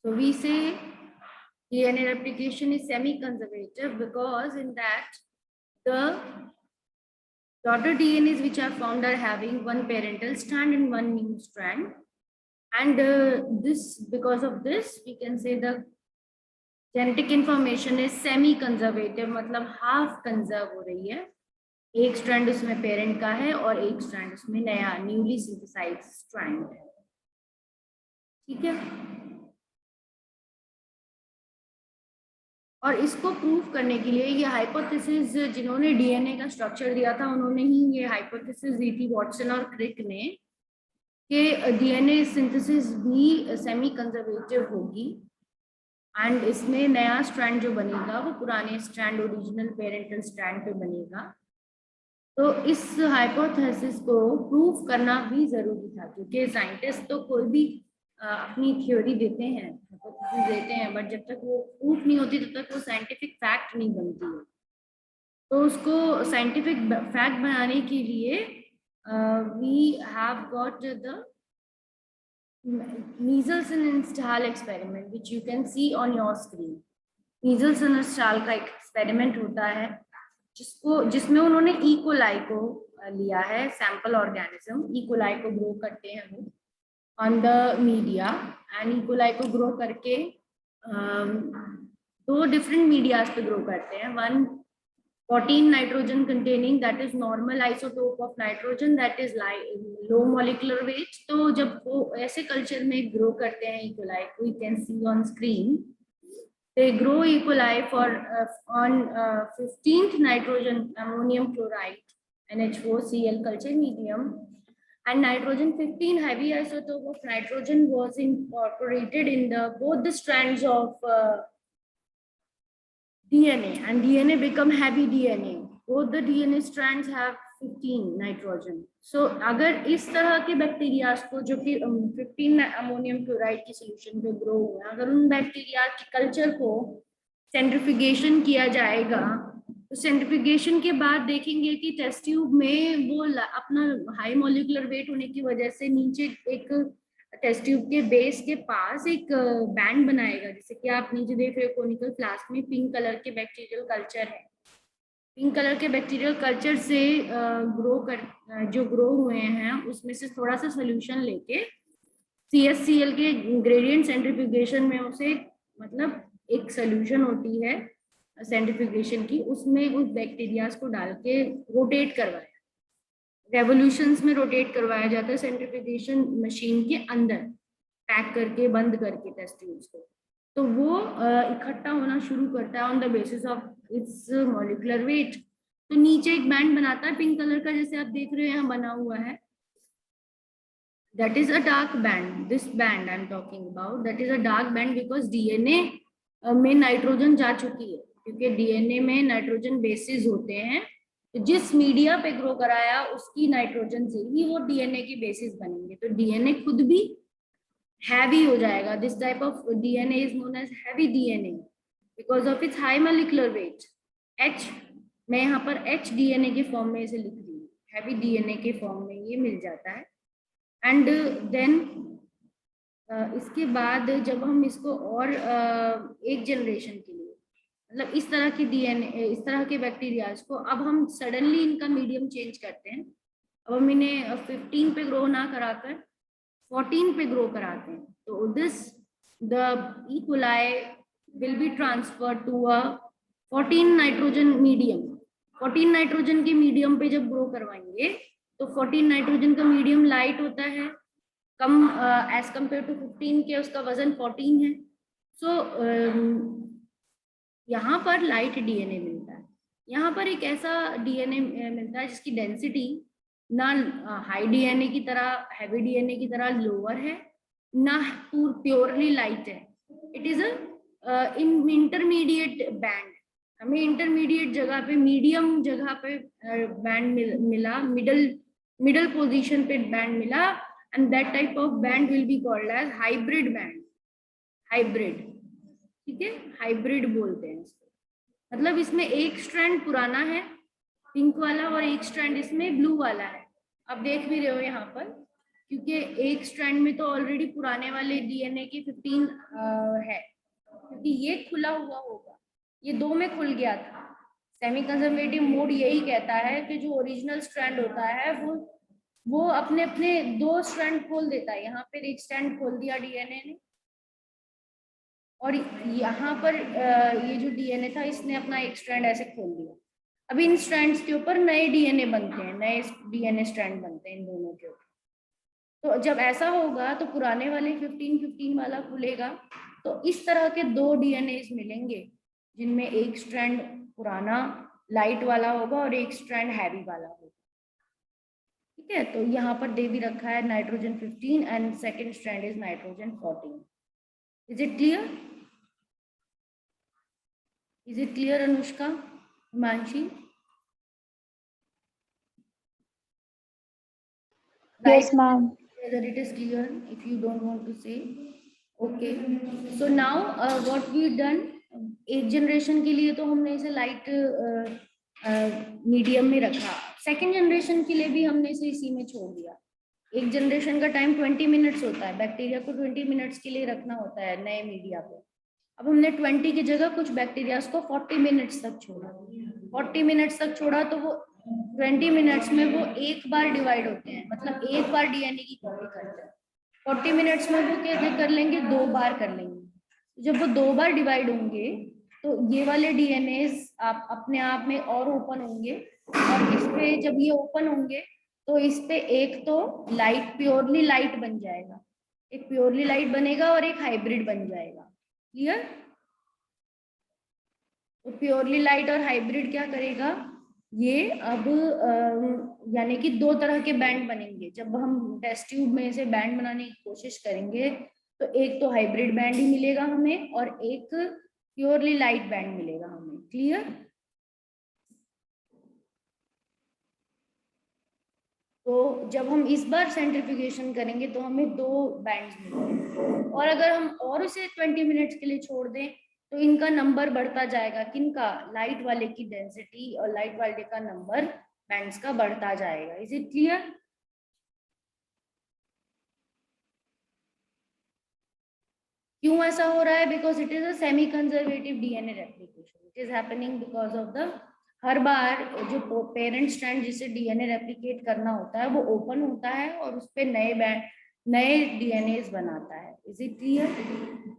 So we say DNA replication is semi-conservative because in that the daughter DNAs which are found are having one parental strand and one new strand, and because of this we can say the genetic information is semi-conservative, मतलब half conserve हो रही है. एक strand उसमें parent का है और एक स्ट्रैंड उसमें नया न्यूली सिंथेसाइज्ड स्ट्रैंड है. ठीक है. और इसको प्रूव करने के लिए ये हाइपोथेसिस जिन्होंने डीएनए का स्ट्रक्चर दिया था उन्होंने ही ये हाइपोथेसिस दी थी, वॉटसन और क्रिक ने, कि डीएनए सिंथेसिस भी सेमी कंजर्वेटिव होगी एंड इसमें नया स्ट्रैंड जो बनेगा वो पुराने स्ट्रैंड ओरिजिनल पेरेंटल स्ट्रैंड पे बनेगा. तो इस हाइपोथेसिस को प्रूव करना भी जरूरी था, क्योंकि साइंटिस्ट तो कोई भी अपनी थ्योरी देते हैं, हाइपोथेसिस देते हैं, बट जब तक वो प्रूफ नहीं होती तब तक वो साइंटिफिक फैक्ट नहीं बनती है. तो उसको साइंटिफिक फैक्ट बनाने के लिए we have got the Mieselson-Stahl experiment which you can see on your screen. Mieselson-Stahl का एक एक्सपेरिमेंट होता है जिसमें उन्होंने इकोलाई को लिया है, सैंपल ऑर्गेनिज्म. इकोलाई को ग्रो करते हैं वो on the media, and E coli को ग्रो करके दो डिफरेंट मीडियाज पे ग्रो करते हैं. One 14 nitrogen containing, that is normal isotope of nitrogen, that is low molecular weight. तो जब वो ऐसे कल्चर में ग्रो करते हैं E. coli को, you can see on screen, they grow E. coli for on 15th nitrogen ammonium chloride NH4Cl culture medium, and nitrogen 15 heavy isotope of nitrogen was incorporated in the both the strands of DNA, and DNA become heavy DNA. Both the DNA strands have 15 nitrogen. So अगर इस तरह के bacteria को जो कि 15 ammonium chloride की solution पे grow हुए, अगर उन बैक्टीरिया के कल्चर को सेंट्रिफिकेशन किया जाएगा, तो सेंट्रिफिकेशन के बाद देखेंगे कि टेस्ट ट्यूब में वो अपना हाई मॉलिक्यूलर वेट होने की वजह से नीचे एक टेस्ट ट्यूब के बेस के पास एक बैंड बनाएगा, जैसे कि आप नीचे देख रहे हो कोनिकल फ्लास्क में पिंक कलर के बैक्टीरियल कल्चर है. पिंक कलर के बैक्टीरियल कल्चर से जो ग्रो हुए हैं उसमें से थोड़ा सा सोल्यूशन लेके CSCl के ग्रेडियंट सेंट्रिफ्यूगेशन में उसे, मतलब एक सोल्यूशन होती है सेंट्रिफ्यूगेशन की, उसमें उस बैक्टीरियाज को डाल के रोटेट करवाया, रेवोल्यूशंस में रोटेट करवाया जाता है सेंट्रिफ्यूगेशन मशीन के अंदर, पैक करके बंद करके टेस्ट ट्यूब्स को. तो वो इकट्ठा होना शुरू करता है on the basis of its molecular weight. तो नीचे एक बैंड बनाता है पिंक कलर का, जैसे आप देख रहे हो यहाँ बना हुआ है. That is a dark band. This band I am talking about, that is a dark band because DNA में नाइट्रोजन जा चुकी है, क्योंकि डीएनए में नाइट्रोजन बेसिस होते हैं. जिस मीडिया पे ग्रो कराया उसकी नाइट्रोजन से ही वो डीएनए की बेसिस बनेंगे. तो डीएनए खुद भी हैवी हो जाएगा. This type of DNA is known as heavy DNA because of its high molecular weight. H, मैं यहाँ पर H डीएनए के फॉर्म में इसे लिख रही हूँ, हैवी डीएनए के फॉर्म में ये मिल जाता है. एंड देन इसके बाद जब हम इसको और एक जनरेशन के लिए, मतलब इस तरह की डीएनए, इस तरह के बैक्टीरियाज को अब हम सडनली इनका मीडियम चेंज करते हैं. अब हम इन्हें 15 पे ग्रो ना कराकर 14 पे ग्रो कराते हैं. तो this the E. coli will be transferred to a 14 nitrogen medium. 14 nitrogen के मीडियम पे जब ग्रो करवाएंगे तो 14 नाइट्रोजन का मीडियम लाइट होता है, कम एज कम्पेयर टू 15 के उसका वजन 14 है. सो यहाँ पर लाइट डीएनए मिलता है. यहाँ पर एक ऐसा डीएनए मिलता है जिसकी डेंसिटी ना हाई डीएनए की तरह, हैवी डीएनए की तरह लोअर है, ना प्योरली लाइट है. It is in intermediate band. हमें इंटरमीडिएट जगह पे, मीडियम जगह पे बैंड मिला, मिडल पोजीशन पे बैंड मिला, and that type of band will be called as hybrid band. Hybrid, ठीक है, हाइब्रिड बोलते हैं इसको. मतलब इसमें एक स्ट्रैंड पुराना है पिंक वाला और एक स्ट्रैंड इसमें ब्लू वाला है. आप देख भी रहे हो यहाँ पर क्योंकि एक स्ट्रैंड में तो ऑलरेडी पुराने वाले डीएनए के 15 है, क्योंकि ये खुला हुआ होगा, ये 2 में खुल गया था। सेमी कंजर्वेटिव मोड यही कहता है कि जो ओरिजिनल स्ट्रैंड होता है वो अपने अपने 2 स्ट्रैंड खोल देता है। यहाँ पर एक स्ट्रैंड खोल दिया डीएनए ने, और यहाँ पर ये जो डीएनए था इसने अपना एक स्ट्रैंड ऐसे खोल दिया। अब इन स्ट्रैंड्स के ऊपर नए डीएनए बनते हैं, नए डीएनए स्ट्रैंड बनते हैं इन दोनों के ऊपर। तो जब ऐसा होगा तो पुराने वाले 15-15 वाला खुलेगा, तो इस तरह के 2 डीएनए मिलेंगे जिनमें एक स्ट्रैंड पुराना लाइट वाला होगा और एक स्ट्रैंड हैवी वाला होगा। ठीक है, तो यहाँ पर दे भी रखा है nitrogen 15 and second strand is nitrogen 14। Is it clear? Is it clear, Anushka? Himanshi? Yes, ma'am. Whether it is clear, if you don't want to say. Okay. So now what we done, एक generation के लिए तो हमने इसे light medium में रखा, second generation के लिए भी हमने इसे इसी में छोड़ दिया। एक जनरेशन का टाइम 20 मिनट्स होता है, बैक्टीरिया को 20 मिनट्स के लिए रखना होता है नए मीडिया पे। अब हमने 20 की जगह कुछ बैक्टीरियाज को 40 मिनट्स तक छोड़ा। 40 मिनट्स तक छोड़ा तो वो 20 मिनट्स में वो एक बार डिवाइड होते हैं, मतलब एक बार डीएनए की कॉपी करते हैं। 40 मिनट्स में वो क्या कर लेंगे, 2 बार कर लेंगे। जब वो 2 बार डिवाइड होंगे तो ये वाले डीएनए आप अपने आप में और ओपन होंगे, और इस पे जब ये ओपन होंगे तो इस पे एक तो लाइट, प्योरली लाइट बन जाएगा, एक प्योरली लाइट बनेगा और एक हाइब्रिड बन जाएगा। क्लियर? तो प्योरली लाइट और हाइब्रिड क्या करेगा, ये अब यानी कि 2 तरह के बैंड बनेंगे। जब हम टेस्ट ट्यूब में से बैंड बनाने की कोशिश करेंगे तो एक तो हाइब्रिड बैंड ही मिलेगा हमें और एक प्योरली लाइट बैंड मिलेगा हमें। क्लियर? तो जब हम इस बार सेंट्रीफ्यूगेशन करेंगे तो हमें 2 बैंड्स मिलेंगे, और अगर हम और इसे 20 मिनट्स के लिए छोड़ दें तो इनका नंबर बढ़ता जाएगा। किनका? लाइट वाले की डेंसिटी और लाइट वाले का नंबर बैंड्स का बढ़ता जाएगा। Is it clear? क्यों ऐसा हो रहा है? Because it is a semi conservative DNA replication. It is happening because of the, हर बार जो पेरेंट स्ट्रैंड जिसे डीएनए रेप्लिकेट करना होता है वो ओपन होता है और उस पे नए डीएनए बनाता है। Is it clear?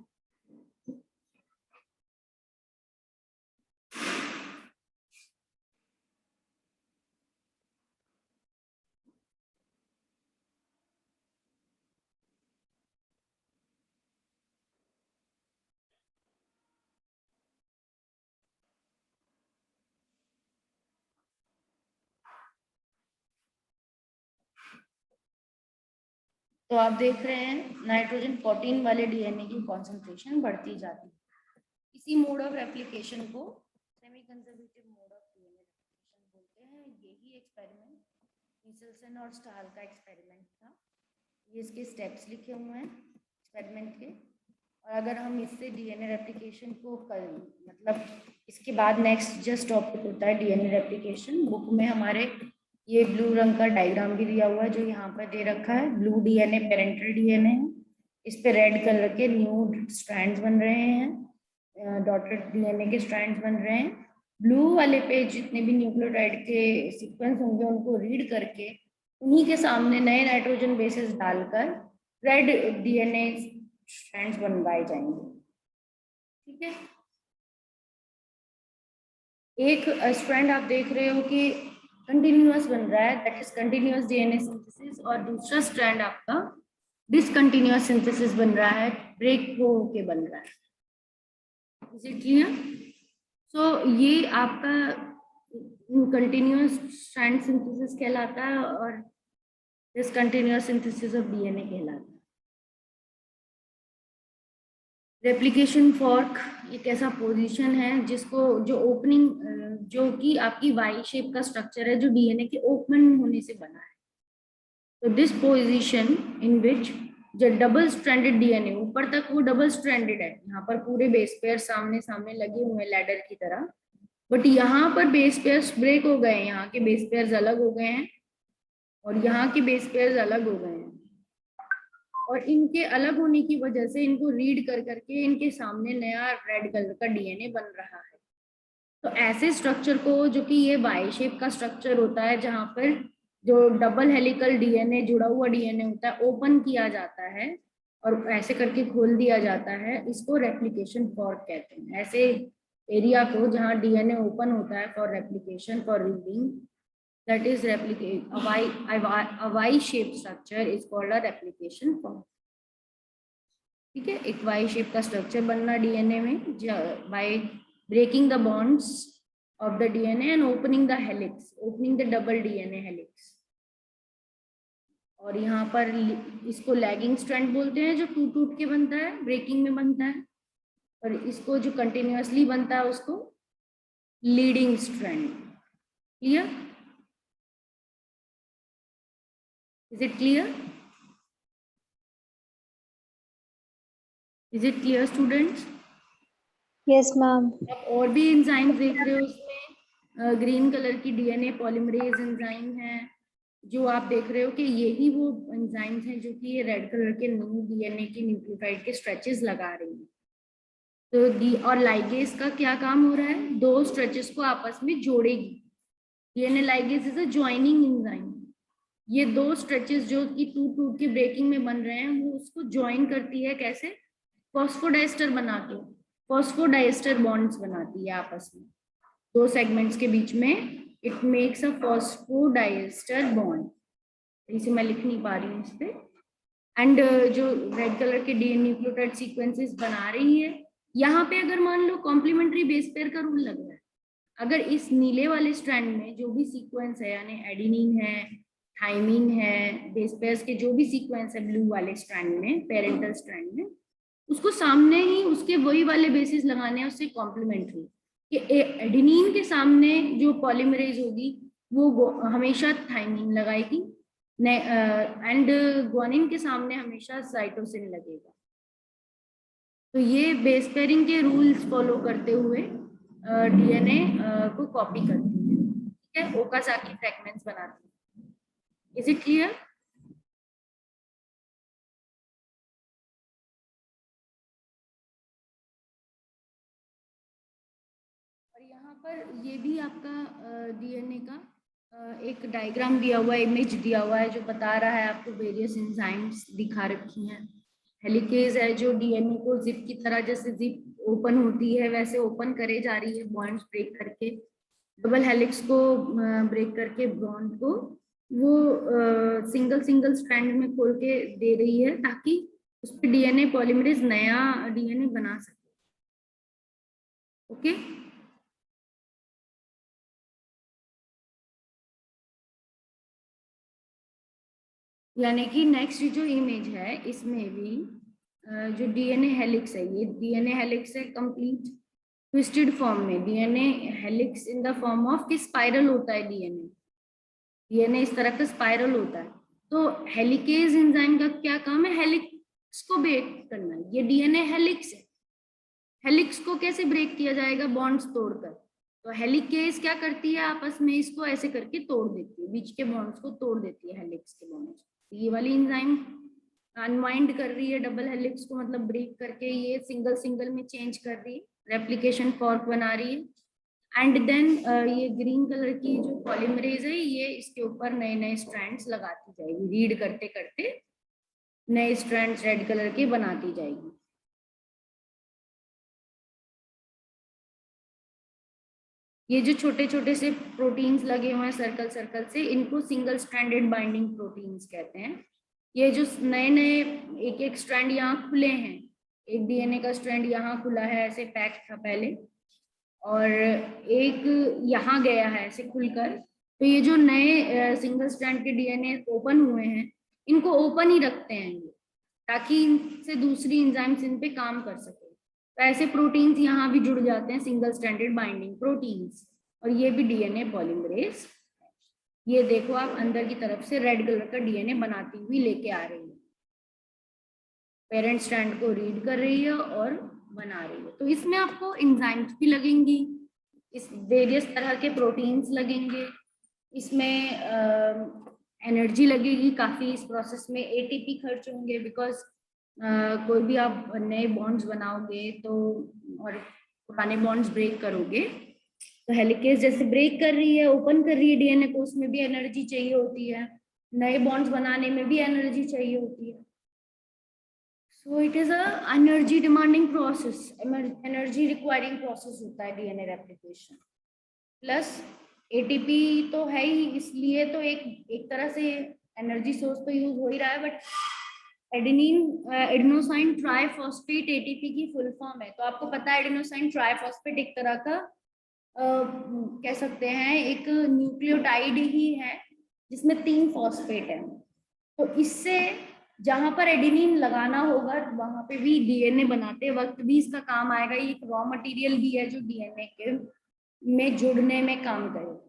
तो आप देख रहे हैं नाइट्रोजन 14 वाले डीएनए की कॉन्सेंट्रेशन बढ़ती जाती है। इसी मोड ऑफ रेप्लिकेशन को semi conservative mode of DNA replication बोलते हैं। यही एक्सपेरिमेंट नीसेल्सन और स्टाल का एक्सपेरिमेंट था। ये इसके स्टेप्स लिखे हुए हैं एक्सपेरिमेंट के, और अगर हम इससे डीएनए रेप्लिकेशन को मतलब इसके बाद नेक्स्ट जस्ट टॉपिक होता है डीएनए रेप्लिकेशन। बुक में हमारे ये ब्लू रंग का डायग्राम भी दिया हुआ है जो यहाँ पर दे रखा है। ब्लू डीएनए पेरेंटल डीएनए है, इस पे रेड कलर के न्यू स्ट्रैंड्स बन रहे हैं, डॉटेड डीएनए के स्ट्रैंड्स बन रहे हैं। ब्लू वाले पे जितने भी न्यूक्लियोटाइड के सीक्वेंस होंगे उनको रीड करके उन्हीं के सामने नए नाइट्रोजन बेसेस डालकर रेड डीएनए स्ट्रैंड्स बनवाए जाएंगे। ठीक है, एक स्ट्रैंड आप देख रहे हो कि कंटिन्यूअस बन रहा है, that is continuous DNA synthesis, और दूसरा स्ट्रैंड आपका डिसकंटिन्यूअस सिंथेसिस बन रहा है, ब्रेक होके बन रहा है। Is it clear? सो ये आपका कंटिन्यूअस स्ट्रैंड सिंथेसिस कहलाता है और डिसकंटिन्यूअस सिंथेसिस ऑफ डीएनए कहलाता है। रेप्लिकेशन फॉर्क एक ऐसा पोजीशन है जिसको जो ओपनिंग जो कि आपकी वाई शेप का स्ट्रक्चर है जो डीएनए के ओपन होने से बना है। तो दिस पोजीशन इन विच जो डबल स्ट्रैंडेड डीएनए, ऊपर तक वो डबल स्ट्रैंडेड है, यहाँ पर पूरे बेस पेयर सामने सामने लगे हुए हैं लैडर की तरह, बट यहाँ पर बेस पेयर्स ब्रेक हो गए हैं, यहाँ के बेस पेयर्स अलग हो गए हैं और यहाँ के बेस पेयर्स अलग हो गए हैं। और इनके अलग होने की वजह से इनको रीड कर करके इनके सामने नया रेड कलर का डीएनए बन रहा है। तो ऐसे स्ट्रक्चर को, जो कि ये वाई शेप का स्ट्रक्चर होता है जहां पर जो डबल हेलिकल डीएनए जुड़ा हुआ डीएनए होता है ओपन किया जाता है और ऐसे करके खोल दिया जाता है, इसको रेप्लिकेशन फॉर्क कहते हैं। ऐसे एरिया को जहां डीएनए ओपन होता है for replication, for reading, that is replicate a y shaped structure is called a replication form। ठीक है, एक वाई शेप का स्ट्रक्चर बनना डीएनए में by breaking the bonds of the DNA and opening the helix, opening the double DNA helix. और यहाँ पर इसको लैगिंग स्ट्रैंड बोलते हैं जो टूट टूट के बनता है, ब्रेकिंग में बनता है, और इसको जो कंटिन्यूअसली बनता है उसको leading strand. Clear? Is it clear? Is it clear students? Yes ma'am. आप और भी एंजाइम देख रहे हो, उसमें ग्रीन कलर की डीएनए पॉलीमरेज एंजाइम है जो आप देख रहे हो कि यही वो एंजाइम्स हैं जो कि ये रेड कलर के न्यू डीएनए की न्यूक्लियोटाइड के स्ट्रेचेस लगा रही हैं। तो और लाइगेज का क्या काम हो रहा है? दो स्ट्रेचेस को आपस में जोड़ेगी। DNA ligase is a joining enzyme. ये दो स्ट्रेचेस जो कि टूट टूट के ब्रेकिंग में बन रहे हैं वो उसको ज्वाइन करती है। कैसे? फॉस्फोडाइस्टर बना के, फॉस्फोडाइस्टर बॉन्ड्स बनाती है आपस में दो सेगमेंट्स के बीच में। It makes a phosphodiester bond. इसे मैं लिख नहीं पा रही हूँ इस पे। एंड जो रेड कलर के डीएनए न्यूक्लियोटाइड सीक्वेंसेस बना रही है, यहाँ पे अगर मान लो कॉम्प्लीमेंट्री बेस पेयर का रूल लग रहा है, अगर इस नीले वाले स्ट्रैंड में जो भी सीक्वेंस है, यानी एडिनिन है, थाइमिन है, बेस पेयर्स के जो भी सीक्वेंस है ब्लू वाले स्ट्रैंड में, पेरेंटल स्ट्रैंड में, उसको सामने ही उसके वही वाले बेसिस लगाने हैं उससे कॉम्प्लीमेंट्री। कि एडिनिन के सामने जो पॉलीमरेज होगी वो हमेशा थाइमिन लगाएगी, एंड ग्वानिन के सामने हमेशा साइटोसिन लगेगा। तो ये बेस पेयरिंग के रूल्स फॉलो करते हुए डीएनए को कॉपी करती है। ठीक है, ओकाज़की फ्रैगमेंट्स बनाती है। Is it clear? और यहाँ पर ये भी आपका डीएनए का एक डायग्राम दिया हुआ है, इमेज दिया हुआ है जो बता रहा है आपको वेरियस एंजाइम्स दिखा रखी हैं। हेलिकेज है जो डीएनए को जिप की तरह, जैसे जिप ओपन होती है वैसे ओपन करे जा रही है बॉन्ड्स ब्रेक करके। डबल हेलिक्स को ब्रेक करके बॉन्ड को वो सिंगल सिंगल स्ट्रैंड में खोल के दे रही है ताकि उस पर डीएनए पॉलीमरेज नया डीएनए बना सके। ओके, यानी कि नेक्स्ट जो इमेज है इसमें भी जो डीएनए हेलिक्स है, ये डीएनए हेलिक्स है कंप्लीट ट्विस्टेड फॉर्म में। DNA helix in the form of कि स्पाइरल होता है डीएनए, डीएनए इस तरह का स्पाइरल होता है। तो हेलिकेज एंजाइम का क्या काम है? हेलिक्स को ब्रेक करना। ये डीएनए हेलिक्स है, हेलिक्स को कैसे ब्रेक किया जाएगा? बॉन्ड्स तोड़कर। तो हेलिकेज क्या करती है? आपस में इसको ऐसे करके तोड़ देती है, बीच के बॉन्ड्स को तोड़ देती है, हेलिक्स के बॉन्ड्स। ये वाली एंजाइम अनवाइंड कर रही है डबल हेलिक्स को, मतलब ब्रेक करके ये सिंगल सिंगल में चेंज कर रही है, रेप्लिकेशन फॉर्क बना रही है। एंड देन ये ग्रीन कलर की जो पॉलीमरेज है ये इसके ऊपर नए नए स्ट्रैंड्स लगाती जाएगी, रीड करते करते नए स्ट्रैंड्स रेड कलर के बनाती जाएगी। ये जो छोटे छोटे से प्रोटीन्स लगे हुए हैं सर्कल सर्कल से, इनको सिंगल स्ट्रैंडेड बाइंडिंग प्रोटीन्स कहते हैं। ये जो नए नए एक एक स्ट्रैंड यहाँ खुले हैं, एक डीएनए का स्ट्रैंड यहाँ खुला है ऐसे पैक था पहले, और एक यहाँ गया है ऐसे खुलकर। तो ये जो नए सिंगल स्ट्रैंड के डीएनए ओपन हुए हैं इनको ओपन ही रखते हैं ये, ताकि इनसे दूसरी एंजाइम्स इन पे काम कर सके। तो ऐसे प्रोटीन्स यहाँ भी जुड़ जाते हैं, सिंगल स्ट्रैंडेड बाइंडिंग प्रोटीन्स। और ये भी डीएनए पॉलीमरेज। ये देखो आप अंदर की तरफ से रेड कलर का डीएनए बनाती हुई लेके आ रही है, पेरेंट स्ट्रैंड को रीड कर रही है और बना रही है। तो इसमें आपको एंजाइम्स भी लगेंगी, इस वेरियस तरह के प्रोटीन्स लगेंगे, इसमें एनर्जी लगेगी काफी इस प्रोसेस में, एटीपी खर्च होंगे, बिकॉज कोई भी आप नए बॉन्ड्स बनाओगे तो और पुराने बॉन्ड्स ब्रेक करोगे तो हेलिकेज जैसे ब्रेक कर रही है, ओपन कर रही है डीएनए को, उसमें भी एनर्जी चाहिए होती है, नए बॉन्ड्स बनाने में भी एनर्जी चाहिए होती है. So it is a energy demanding process, energy requiring process होता है डीएनए रेप्लिकेशन. प्लस एटीपी तो है ही, इसलिए तो एक तरह से एनर्जी सोर्स तो यूज हो ही रहा है, बट एडेनोसाइन ट्राइफॉस्फेट एटीपी की फुल फॉर्म है. तो आपको पता है एडेनोसाइन ट्राइफॉस्फेट एक तरह का कह सकते हैं एक न्यूक्लियोटाइड ही है जिसमें 3 फॉस्फेट है. तो इससे जहां पर एडेनिन लगाना होगा वहां पे भी डीएनए बनाते वक्त भी इसका काम आएगा. ये एक रॉ मटेरियल भी है जो डीएनए के में जुड़ने में काम करेगा.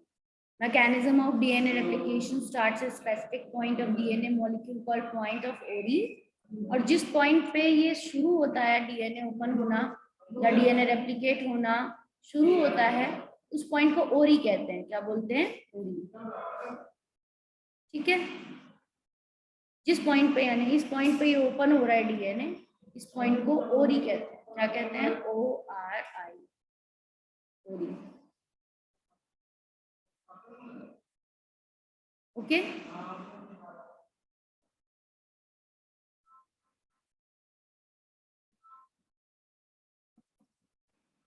Mechanism of DNA replication starts at specific point of DNA molecule called point of Ori. और जिस पॉइंट पे ये शुरू होता है डीएनए ओपन होना या डीएनए रेप्लिकेट होना शुरू होता है, उस पॉइंट को ओरी कहते हैं. क्या बोलते हैं? ओरी. ठीक है. जिस पॉइंट पे यानी इस पॉइंट पे ये ओपन हो रहा है डीएनए, इस पॉइंट को ओरी कहते हैं. क्या कहते हैं? ORI, ओरी. Okay.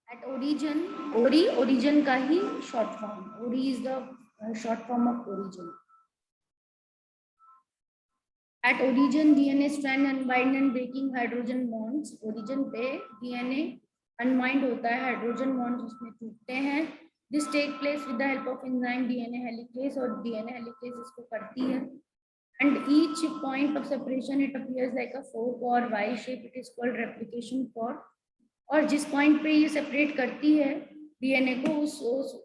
At origin, ORI, origin का ही short form. ORI is the short form of origin. At origin, DNA strand unwind and breaking hydrogen bonds. Origin पे DNA unwind होता है, hydrogen bonds उसमें टूटते हैं. This take place with the help of enzyme DNA helicase, और DNA helicase इसको करती है. And each point of separation it appears like a fork or Y shape. It is called replication fork. और जिस point पे ये separate करती है डीएनए को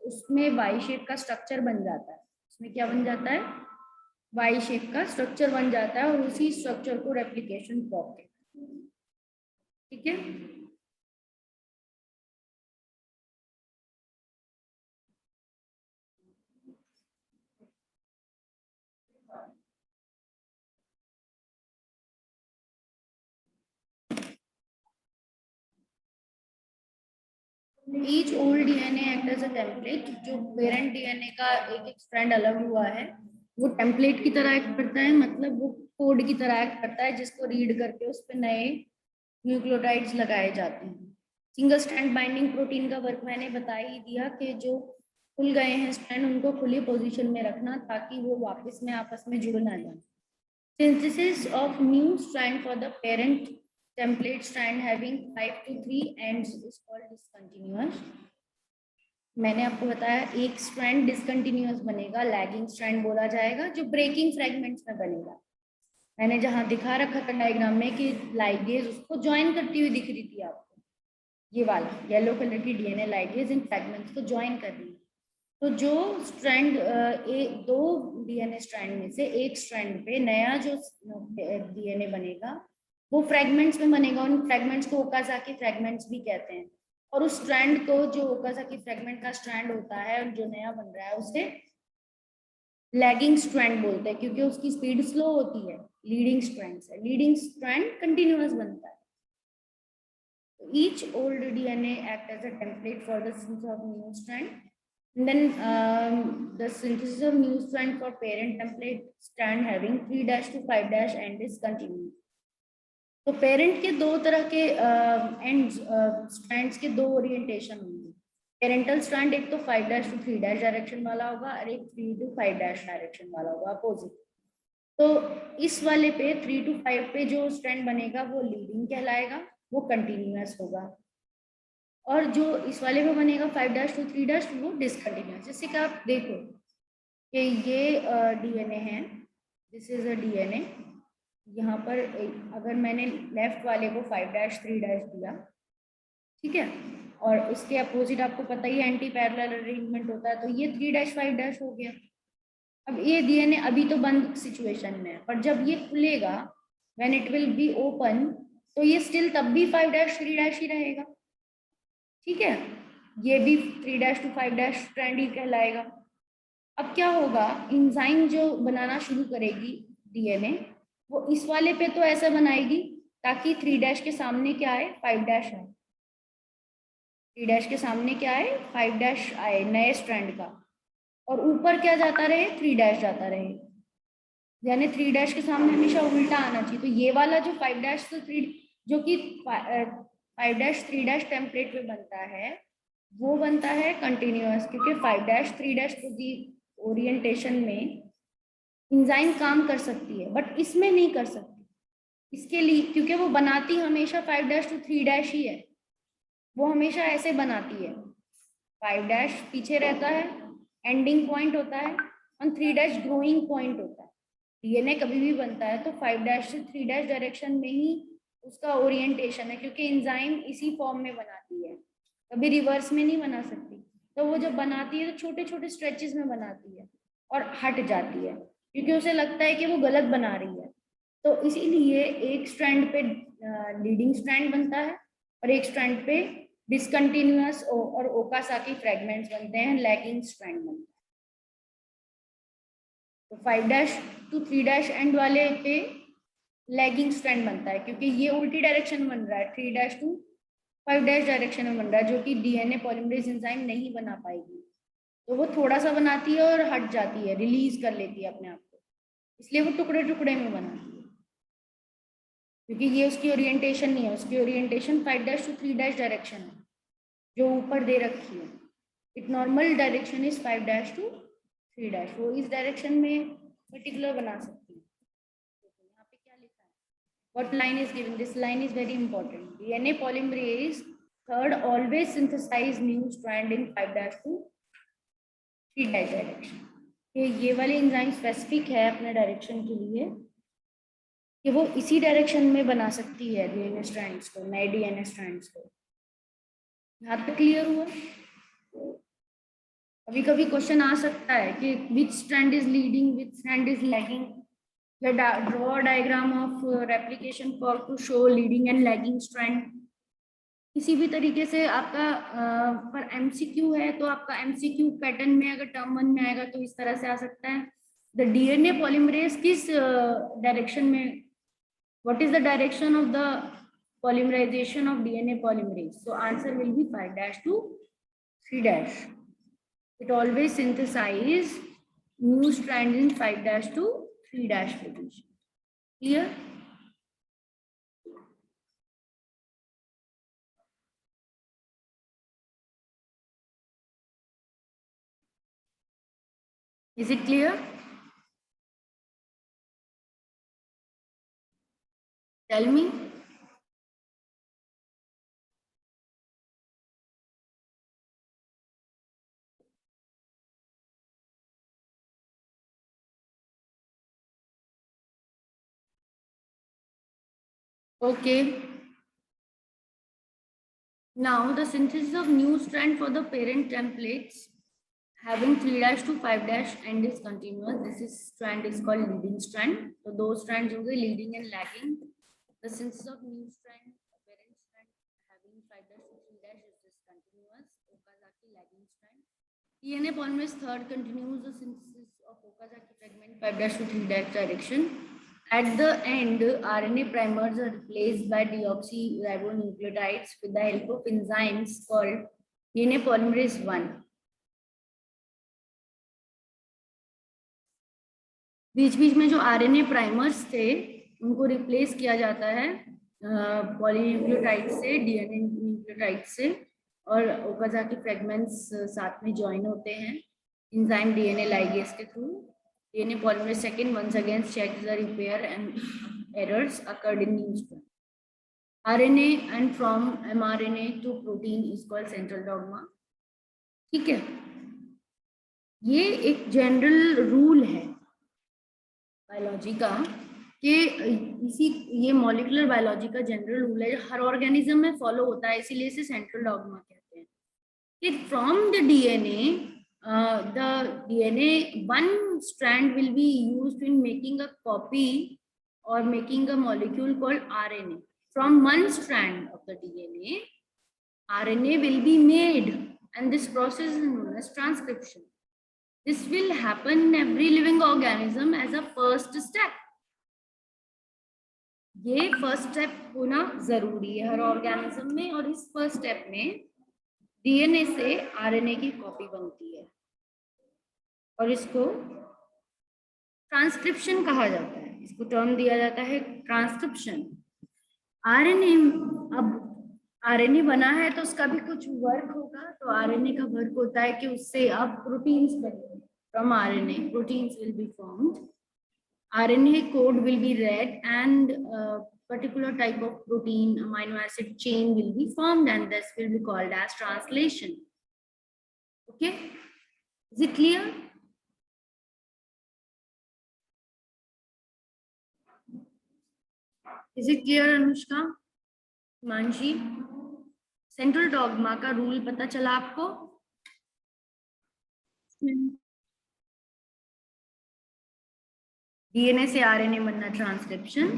उसमें वाई शेप का स्ट्रक्चर बन जाता है. उसमें क्या बन जाता है? वाई शेप का स्ट्रक्चर बन जाता है, और उसी स्ट्रक्चर को रेप्लिकेशन फॉर्क कहते हैं. ठीक है. Each old DNA act as a template. जो पेरेंट डीएनए का एक स्ट्रैंड अलग हुआ है वो टेम्पलेट की तरह एक्ट करता है, मतलब वो कोड की तरह एक्ट करता है जिसको रीड करके उस पर नए न्यूक्लियोटाइड्स लगाए जाते हैं. सिंगल स्ट्रैंड बाइंडिंग प्रोटीन का वर्क मैंने बता ही दिया कि जो खुल गए हैं स्ट्रैंड उनको खुली पोजीशन में रखना ताकि वो वापस में आपस में जुड़ ना जाए. Synthesis of new strand for the parent template strand having 5 to 3 ends is called discontinuous. मैंने आपको बताया एक स्ट्रैंड डिसकंटिन्यूअस बनेगा, लैगिंग स्ट्रैंड बोला जाएगा, जो ब्रेकिंग फ्रेगमेंट्स में बनेगा. मैंने जहां दिखा रखा था डायग्राम में कि लाइगेज उसको ज्वाइन करती हुई दिख रही थी आपको, ये वाला येलो कलर की डीएनए लाइगेज इन फ्रेगमेंट्स को ज्वाइन कर रही है. तो जो स्ट्रैंड दो डीएनए स्ट्रैंड में से एक स्ट्रैंड पे नया जो डीएनए बनेगा वो फ्रेगमेंट्स में बनेगा. उन फ्रेगमेंट्स को ओकाजाकी फ्रेगमेंट्स भी कहते हैं. और उस स्ट्रैंड को जो ओकाजाकी फ्रेगमेंट का स्ट्रैंड होता है और जो नया बन रहा है उसे लैगिंग स्ट्रैंड बोलते हैं क्योंकि उसकी स्पीड स्लो होती है. लीडिंग स्ट्रैंड से लीडिंग स्ट्रैंड कंटिन्यूअस बनता है. Each old DNA act as a template for the synthesis of new strand. And then the synthesis of new strand for parent template strand having 3' to 5' end is continuous. तो parent के दो तरह के ends strands के दो orientation होंगे. Parental strand एक तो 5' to 3' डायरेक्शन वाला होगा और एक 3 to 5' डायरेक्शन वाला होगा, अपोजिट. तो इस वाले पे 3 to 5 पे जो स्ट्रैंड बनेगा वो लीडिंग कहलाएगा, वो कंटिन्यूअस होगा. और जो इस वाले पे बनेगा 5' to 3' वो डिसकंटिन्यूअस. जैसे कि आप देखो कि ये डीएनए है, दिस इज अ डीएनए. यहाँ पर अगर मैंने लेफ्ट वाले को 5' 3' दिया, ठीक है, और इसके अपोजिट आपको पता ही एंटी पैरेलल अरेंजमेंट होता है, तो ये 3' 5' हो गया. अब ये डीएनए अभी तो बंद सिचुएशन में है, पर जब ये खुलेगा when it will be open तो ये स्टिल तब भी 5' 3' ही रहेगा. ठीक है, ये भी 3' to 5' स्ट्रैंड ही कहलाएगा. अब क्या होगा, एंजाइम जो बनाना शुरू करेगी डीएनए, वो इस वाले पे तो ऐसा बनाएगी ताकि 3' के सामने क्या आए, 5' आए। 3' के सामने क्या आए, 5' आए नए स्ट्रैंड का, और ऊपर क्या जाता रहे, 3' जाता रहे, यानी 3' के सामने हमेशा उल्टा आना चाहिए। तो ये वाला जो 5' तो 3, जो कि 5' 3' टेम्पलेट पे बनता है, वो बनता है कंटिन्यूअस, क्योंकि 5' 3' को दी ओरिएंटेशन में इंजाइम काम कर सकती है, बट इसमें नहीं कर सकती। इसके लिए क्योंकि वो बनाती हमेशा 5' to 3' ही है, वो हमेशा ऐसे बनाती है। 5' पीछे रहता है, एंडिंग पॉइंट होता है, और 3' ग्रोइंग पॉइंट होता है। डीएनए कभी भी बनता है तो 5' से 3' डायरेक्शन में ही उसका ओरिएंटेशन है, क्योंकि एंजाइम इसी फॉर्म में बनाती है, कभी रिवर्स में नहीं बना सकती। तो वो जब बनाती है तो छोटे छोटे स्ट्रेचेस में बनाती है और हट जाती है, क्योंकि उसे लगता है कि वो गलत बना रही है। तो इसीलिए एक स्ट्रैंड पे लीडिंग स्ट्रैंड बनता है, और एक स्ट्रैंड पे डिसकंटिन्यूअस और ओकासाकी फ्रेगमेंट्स बनते हैं, लैगिंग स्ट्रैंड बनता है। तो 5' to 3' एंड वाले पे लैगिंग स्ट्रैंड बनता है, क्योंकि ये उल्टी डायरेक्शन बन रहा है, 3' to 5' डायरेक्शन में बन रहा है, जो कि डीएनए पॉलीमरेज एंजाइम नहीं बना पाएगी। तो वो थोड़ा सा बनाती है और हट जाती है, रिलीज कर लेती है अपने आप को, इसलिए वो टुकड़े टुकड़े में बनाती है, क्योंकि ये उसकी ओरिएंटेशन नहीं है। उसकी ओरिएंटेशन 5' to 3' डायरेक्शन है जो ऊपर दे रखी है। It normal direction is 5' to 3', वो इस डायरेक्शन में पर्टिकुलर बना सकती है। यहाँ पे क्या लिखा है, what line is given, this line is very important. DNA polymerase third always synthesize new strand in 5' to 3' direction. ये वाले एंजाइम स्पेसिफिक है अपने डायरेक्शन के लिए, कि वो इसी डायरेक्शन में बना सकती है डीएनए स्ट्रैंड्स को, नए डीएनए स्ट्रैंड्स को। यहाँ तक क्लियर हुआ? कभी कभी क्वेश्चन आ सकता है कि which strand is leading, which strand is lagging, या draw diagram of replication for to show leading and lagging strand. किसी भी तरीके से आपका पर एमसीक्यू है, तो आपका एमसीक्यू पैटर्न में अगर टर्म 1 में आएगा तो इस तरह से आ सकता है, द डीएनए पॉलीमरेज किस डायरेक्शन में, what is the direction of the polymerization of DNA polymerase? So answer will be 5' to 3'. It always synthesize new strand in 5' to 3' position. Clear? Is it clear? Tell me. Okay. Now the synthesis of new strand for the parent templates having 3' to 5' and is continuous. This is strand is called leading strand. So those strands will be leading and lagging. The synthesis of new strand, parent strand having 5' to 3' is discontinuous. Okazaki lagging strand. DNA polymerase third continues the synthesis of Okazaki fragment 5' to 3' direction. At the end, RNA primers are replaced by deoxyribonucleotides with the help of enzymes called DNA polymerase 1. बीच बीच में जो RNA primers थे उनको replace किया जाता है polynucleotide से, DNA nucleotide से, और ओकाजाकी फ्रेगमेंट्स साथ में ज्वाइन होते हैं एंजाइम डीएनए लाइगेज के through. DNA polymerase second once again checks the repair and errors occurred in new strand. RNA and from mRNA to protein is called central dogma. ठीक है, ये एक general rule है biology का, कि इसी ये मॉलिक्यूलर बायोलॉजी का जनरल रूल है, हर ऑर्गेनिज्म में फॉलो होता है, इसीलिए इसे सेंट्रल डॉगमा कहते हैं। कि from the DNA one strand will be used in making a copy or making a molecule called RNA. From one strand of the DNA, RNA will be made, and this process is known as transcription. This will happen in every living organism as a first step. ये first step होना जरूरी है हर organism में, और इस first step में DNA से RNA की कॉपी बनती है और इसको ट्रांसक्रिप्शन कहा जाता है। इसको टर्म दिया जाता है ट्रांसक्रिप्शन। आरएनए, अब आरएनए बना है तो उसका भी कुछ वर्क होगा। तो आरएनए का वर्क होता है कि उससे अब प्रोटीन्स बनेंगे। From RNA proteins will be formed, RNA code will be read, and a particular type of protein amino acid chain will be formed, and this will be called as translation. Okay, is it clear? Is it clear, Anushka? Manji, central dogma का rule पता चला आपको? DNA से RNA बनना transcription,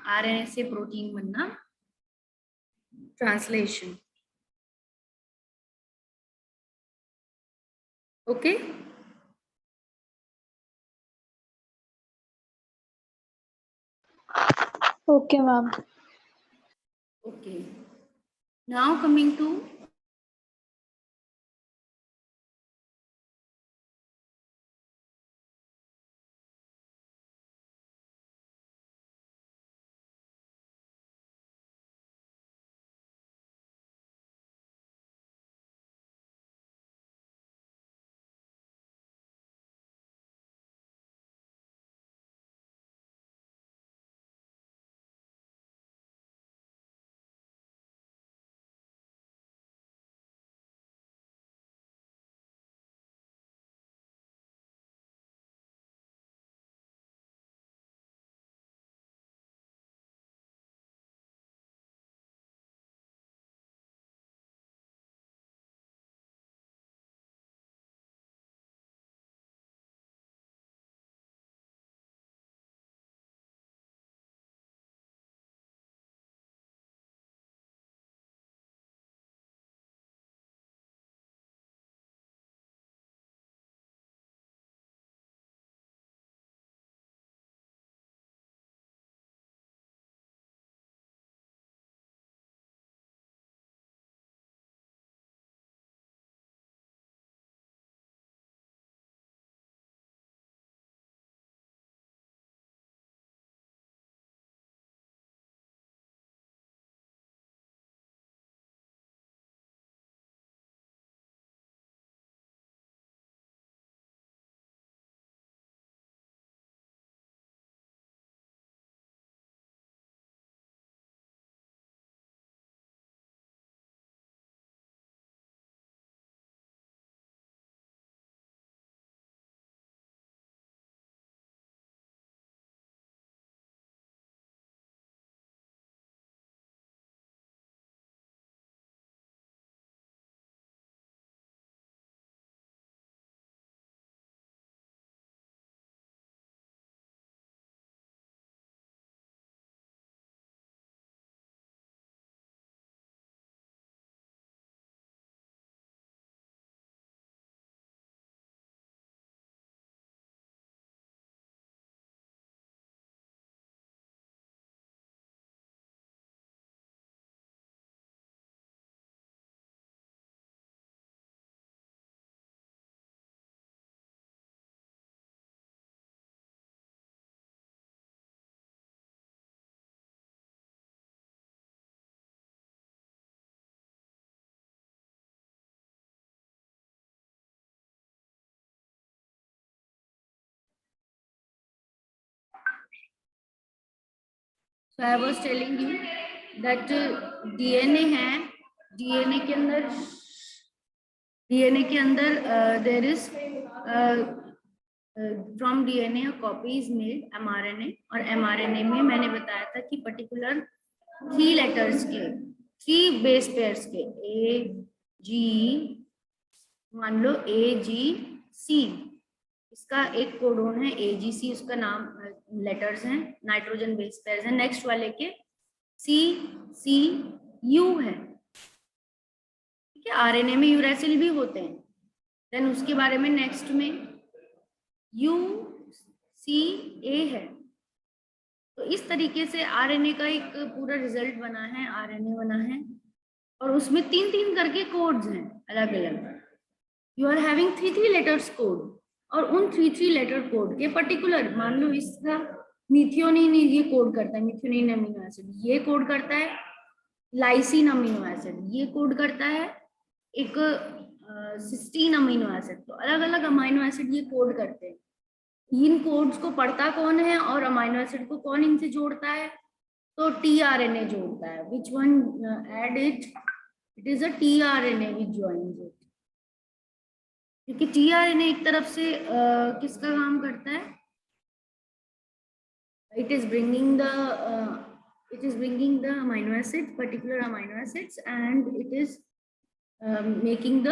RNA से protein बनना translation. Okay, Okay, ma'am. okay, now coming to So I was telling you that DNA है, DNA के अंदर there is from DNA a copy is made mRNA, और mRNA में मैंने बताया था कि पर्टिकुलर 3 लेटर्स के 3 बेस पेयर्स के A G, मान लो AGC, इसका एक कोडोन है AGC, उसका नाम लेटर्स हैं, नाइट्रोजन बेस पेयर्स हैं। नेक्स्ट वाले के CCU है, ठीक है। आरएनए में यूरेसिल भी होते हैं। देन उसके बारे में नेक्स्ट में UCA है। तो इस तरीके से आरएनए का एक पूरा रिजल्ट बना है, आरएनए बना है, और उसमें 3-3 करके कोड्स हैं अलग अलग। You are having 3-3 letters code, और उन 3-3 लेटर कोड के पर्टिकुलर, मान लो इसका मिथियोनिन ये कोड करता है, मिथियोनिन अमीनो एसिड ये कोड करता है, लाइसिन अमीनो एसिड ये कोड करता है, एक सिस्टीन अमीनो एसिड। तो अलग अलग अमीनो एसिड ये कोड करते हैं। इन कोड्स को पढ़ता कौन है और अमीनो एसिड को कौन इनसे जोड़ता है? तो टीआरएनए जोड़ता है। Which one add it? It is a tRNA which joins it. क्योंकि टीआरएनए एक तरफ से किसका काम करता है? It is bringing the amino acid, particular amino acids, and it is making the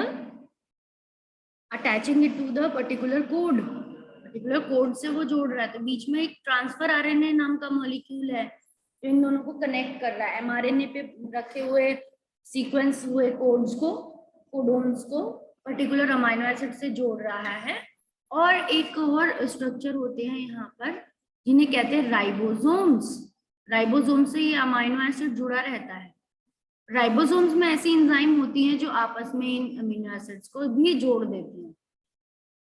attaching it to the particular code से वो जोड़ रहा है। तो बीच में एक ट्रांसफर आरएनए नाम का मॉलिक्यूल है जो इन दोनों को कनेक्ट कर रहा है। एमआरएनए पे रखे हुए सीक्वेंस हुए कोड्स को, कोडोन्स को पर्टिकुलर अमीनो एसिड से जोड़ रहा है। और एक और स्ट्रक्चर होते हैं यहाँ पर जिन्हें कहते हैं राइबोसोम्स। राइबोसोम से ये अमीनो एसिड जुड़ा रहता है। राइबोसोम्स में ऐसी एंजाइम होती हैं जो आपस में इन अमीनो एसिड्स को भी जोड़ देती हैं।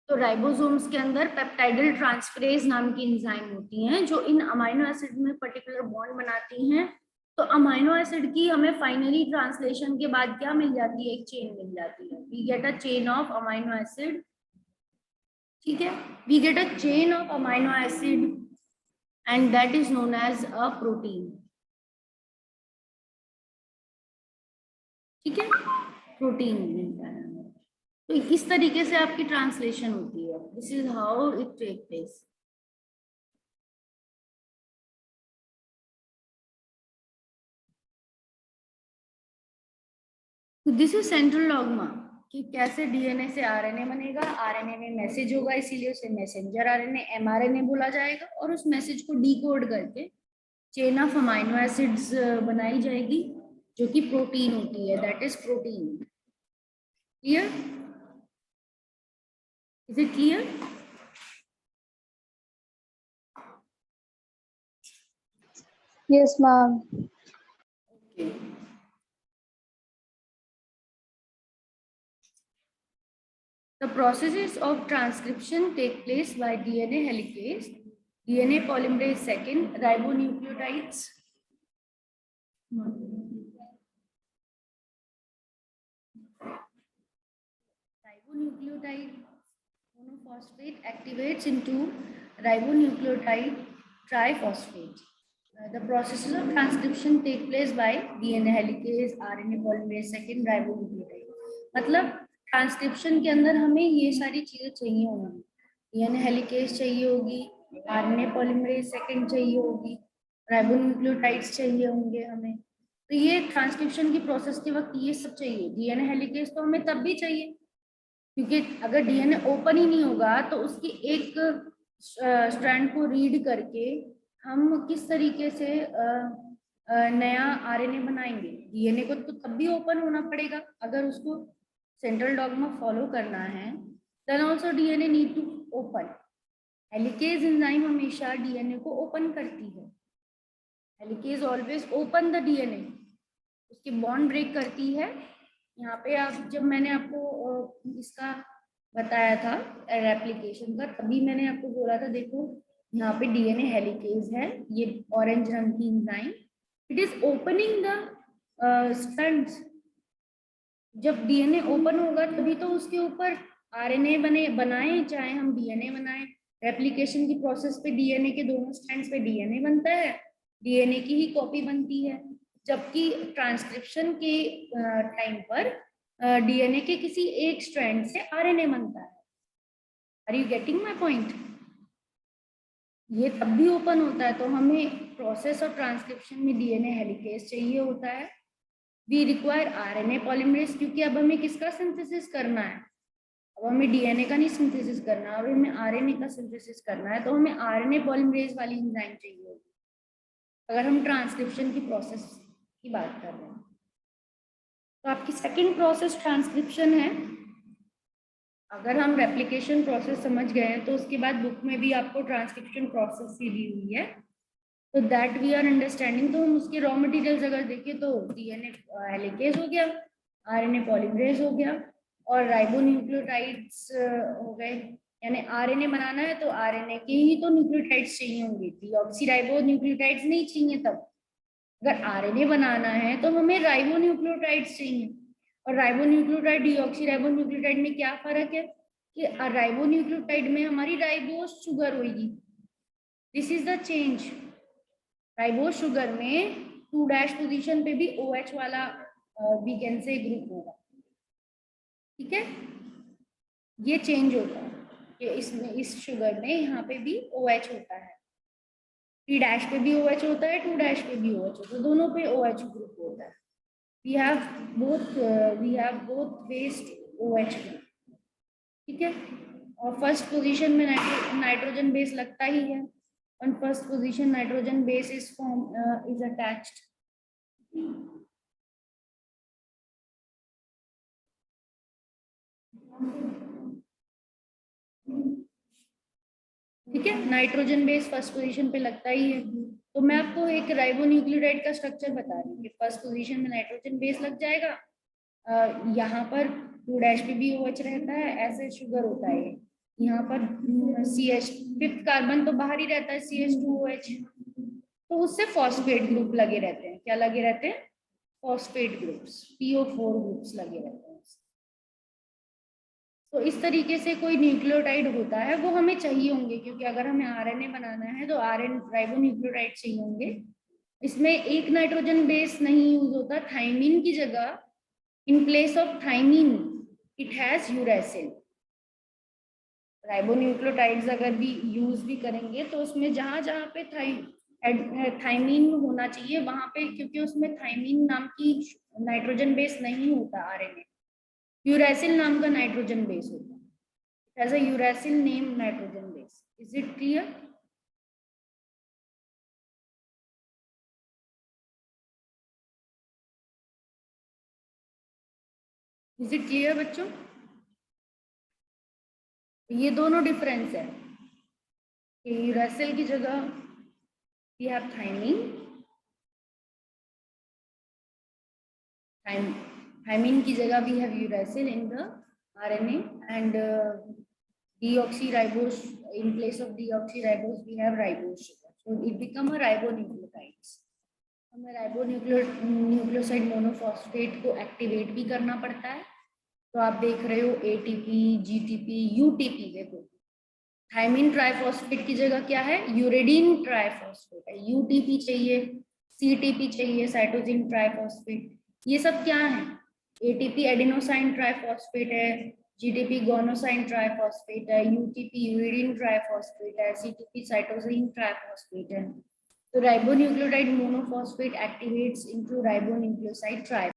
तो राइबोसोम्स के अंदर पेप्टाइडल ट्रांसफरेज नाम की एंजाइम होती हैं जो इन अमीनो एसिड में पर्टिकुलर बॉन्ड बनाती हैं। तो अमीनो एसिड की हमें फाइनली ट्रांसलेशन के बाद क्या मिल जाती है? एक चेन मिल जाती है। We get a chain of amino acid. ठीक है, we get a chain of amino acid and that is known as a protein. ठीक है, प्रोटीन मिलता है। तो इस तरीके से आपकी ट्रांसलेशन होती है। This is how it take place. This is central dogma कि कैसे डीएनए से आरएनए बनेगा। आरएनए में मैसेज होगा, इसीलिए उसे मैसेंजर आरएनए, एमआरएनए बोला जाएगा। और उस मैसेज को डिकोड करके चेन ऑफ अमीनो एसिड्स बनाई जाएगी जो कि प्रोटीन होती है। That is protein. Clear? Is it clear? Yes, ma'am. Okay. The processes of transcription take place by DNA helicase, DNA polymerase second, ribonucleotides. Ribonucleotide monophosphate activates into ribonucleotide triphosphate. The processes of transcription take place by DNA helicase, RNA polymerase second, ribonucleotide. मतलब transcription के अंदर हमें ये सारी चीजें चाहिए होंगी। DNA helicase चाहिए होगी, आरएनए पॉलीमरेज सेकंड चाहिए होगी, राइबोन्यूक्लियोटाइड्स चाहिए होंगे हमें। तो ये ट्रांसक्रिप्शन की प्रोसेस के वक्त ये सब चाहिए। डीएनए हेलिकेज तो हमें तब भी चाहिए क्योंकि अगर डीएनए ओपन ही नहीं होगा तो उसकी एक स्ट्रैंड को रीड करके हम किस तरीके से नया आरएनए बनाएंगे। डीएनए को तो तब भी ओपन होना पड़ेगा अगर उसको सेंट्रल डॉगमा फॉलो करना है। Then also DNA need to open. Helicase enzyme हमेशा डीएनए को ओपन करती है। Helicase always open the DNA, उसकी बॉन्ड ब्रेक करती है। यहाँ पे आप, जब मैंने आपको इसका बताया था रेप्लिकेशन का, तभी मैंने आपको बोला था देखो यहाँ पे डीएनए हेलिकेज है, ये ऑरेंज रंग की enzyme, it is opening the strands. जब डीएनए ओपन होगा तभी तो उसके ऊपर आरएनए बनाए, चाहे हम डीएनए बनाए। रेप्लिकेशन की प्रोसेस पे डीएनए के दोनों स्ट्रैंड्स पे डीएनए बनता है, डीएनए की ही कॉपी बनती है। जबकि ट्रांसक्रिप्शन के टाइम पर डीएनए के किसी एक स्ट्रैंड से आरएनए बनता है। Are you getting my point? ये तब भी ओपन होता है। तो हमें प्रोसेस ऑफ ट्रांसक्रिप्शन में डीएनए हेलिकेज चाहिए होता है। वी रिक्वायर आरएनए पॉलीमरेज, क्योंकि अब हमें किसका सिंथेसिस करना है? अब हमें डीएनए का नहीं सिंथेसिस करना, अब हमें आरएनए का सिंथेसिस करना है। तो हमें आरएनए पॉलीमरेज वाली एंजाइम चाहिए होगी अगर हम ट्रांसक्रिप्शन की प्रोसेस की बात कर रहे हैं। तो आपकी सेकंड प्रोसेस ट्रांसक्रिप्शन है। अगर हम रेप्लिकेशन प्रोसेस समझ गए हैं तो उसके बाद बुक में भी आपको ट्रांसक्रिप्शन प्रोसेस ही दी हुई है, तो दैट वी आर अंडरस्टैंडिंग। तो हम उसके रॉ मटेरियल्स अगर देखें तो डीएनए हेलिकेज हो गया, आरएनए पॉलीमरेज हो गया, और राइबोन्यूक्लियोटाइड्स हो गए। यानी आरएनए बनाना है तो आरएनए के ही तो न्यूक्लियोटाइड्स चाहिए होंगे, डीऑक्सीराइबोन्यूक्लियोटाइड्स नहीं चाहिए। तब अगर आरएनए बनाना है तो हमें राइबोन्यूक्लियोटाइड्स चाहिए। और राइबोन्यूक्लियोटाइड डीऑक्सीराइबोन्यूक्लियोटाइड में क्या फर्क है कि राइबोन्यूक्लियोटाइड में हमारी राइबोस शुगर होगी। This is the change. Ribose sugar में 2' पोजीशन पे भी OH वाला वी कैन से ग्रुप होगा। ठीक है, ये चेंज होता है कि इसमें इस शुगर में यहाँ पे भी OH होता है, 3' पे भी OH होता है, 2' पे भी OH होता है, दोनों पे OH ग्रुप होता है। we have both based OH group। ठीक है, और फर्स्ट पोजीशन में नाइट्रोजन बेस लगता ही है। On first position nitrogen base is attached. ठीक है, नाइट्रोजन बेस फर्स्ट पोजीशन पे लगता ही है। तो मैं आपको एक राइबोन्यूक्लियोटाइड का स्ट्रक्चर बता रही हूँ कि फर्स्ट पोजीशन में नाइट्रोजन बेस लग जाएगा, यहाँ पर 2' पे भी OH रहता है, ऐसे शुगर होता है। यहाँ पर CH, 5th कार्बन तो बाहर ही रहता है, CH2OH, तो उससे फॉस्फेट ग्रुप लगे रहते हैं। क्या लगे रहते हैं? फॉस्फेट ग्रुप्स, PO4 ग्रुप्स लगे रहते हैं। तो इस तरीके से कोई न्यूक्लियोटाइड होता है, वो हमें चाहिए होंगे, क्योंकि अगर हमें आरएनए बनाना है तो राइबोन्यूक्लियोटाइड चाहिए होंगे। इसमें एक नाइट्रोजन बेस नहीं यूज होता, थाइमिन की जगह, in place of thymine it has uracil. Ribonucleotides अगर भी यूज भी करेंगे तो उसमें जहां जहां पे थाइमिन होना चाहिए वहां पे, क्योंकि उसमें थाइमिन नाम की नाइट्रोजन बेस नहीं होता, आरएनए यूरेसिल नाम का नाइट्रोजन बेस होता है, as a uracil name nitrogen base. Is it clear? Is it clear बच्चों? ये दोनों डिफरेंस है कि यूरेसिल की जगह वी हैव थाइमिन, थाइमिन की जगह we have uracil in the RNA, and deoxyribose, in place of deoxyribose we have ribose sugar, so it become a ribonucleotides। हमें राइबोन्यूक्लियोसाइड मोनोफॉस्फेट को एक्टिवेट भी करना पड़ता है। तो आप देख रहे हो ATP, GTP, UTP। देखो थाइमिन ट्राइफॉस्फेट की जगह क्या है? यूरेडिन ट्राइफॉस्फेट है। UTP चाहिए, CTP चाहिए, साइटोसिन ट्राइफॉस्फेट। ये सब क्या है? ATP एडेनोसाइन ट्राइफॉस्फेट है, GTP गोनोसाइन ट्राइफॉस्फेट है, UTP यूरिडिन ट्राइफॉस्फेट है, CTP साइटोसिन ट्राइफॉस्फेट है। तो ribonucleotide monophosphate activates into ribonucleoside triphosphate.